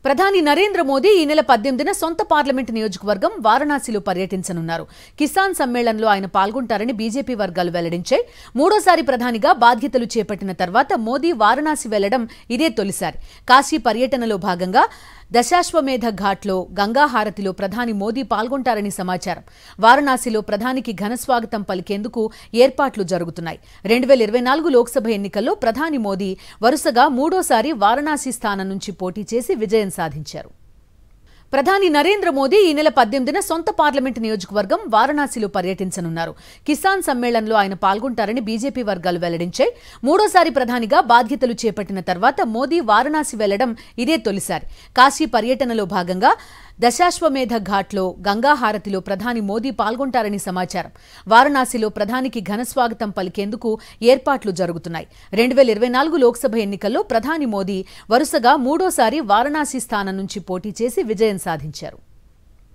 ప్రధాని నరేంద్ర మోదీ ఈ నెల 18న సొంత పార్లమెంట్ నియోజకవర్గం వారణాసిలో పర్యటించనున్నారు. కిసాన్ సమ్మేళనంలో ఆయన పాల్గొంటారని బీజేపీ వర్గాలు వెల్లడించాయి. మూడోసారి ప్రధానిగా బాధ్యతలు చేపట్టిన తర్వాత మోదీ వారణాసి వెళ్లడం ఇదే తొలిసారి. కాశీ పర్యటనలో భాగంగా దశాశ్వమేధ ఘాట్లో గంగాహారతిలో ప్రధాని మోదీ పాల్గొంటారని సమాచారం. వారణాసిలో ప్రధానికి ఘనస్వాగతం పలికేందుకు ఏర్పాట్లు జరుగుతున్నాయి. 2024 లోక్సభ ఎన్నికల్లో ప్రధాని మోదీ వరుసగా మూడోసారి వారణాసి స్థానం నుంచి పోటీ చేసి విజయం సాధించారు. ప్రధాని నరేంద్ర మోదీ ఈ నెల 18న సొంత పార్లమెంట్ నియోజకవర్గం వారణాసిలో పర్యటించనున్నారు. కిసాన్ సమ్మేళనంలో ఆయన పాల్గొంటారని బీజేపీ వర్గాలు వెల్లడించాయి. మూడోసారి ప్రధానిగా బాధ్యతలు చేపట్టిన తర్వాత మోదీ వారణాసి వెళ్లడం ఇదే తొలిసారి. కాశీ పర్యటనలో భాగంగా దశాశ్వమేధ ఘాట్లో గంగాహారతిలో ప్రధాని మోదీ పాల్గొంటారని సమాచారం. వారణాసిలో ప్రధానికి ఘనస్వాగతం పలికేందుకు ఏర్పాట్లు జరుగుతున్నాయి. 2024 లోక్సభ ఎన్నికల్లో ప్రధాని మోదీ వరుసగా మూడోసారి వారణాసి స్థానం నుంచి పోటీ చేసి విజయం సాధించారు.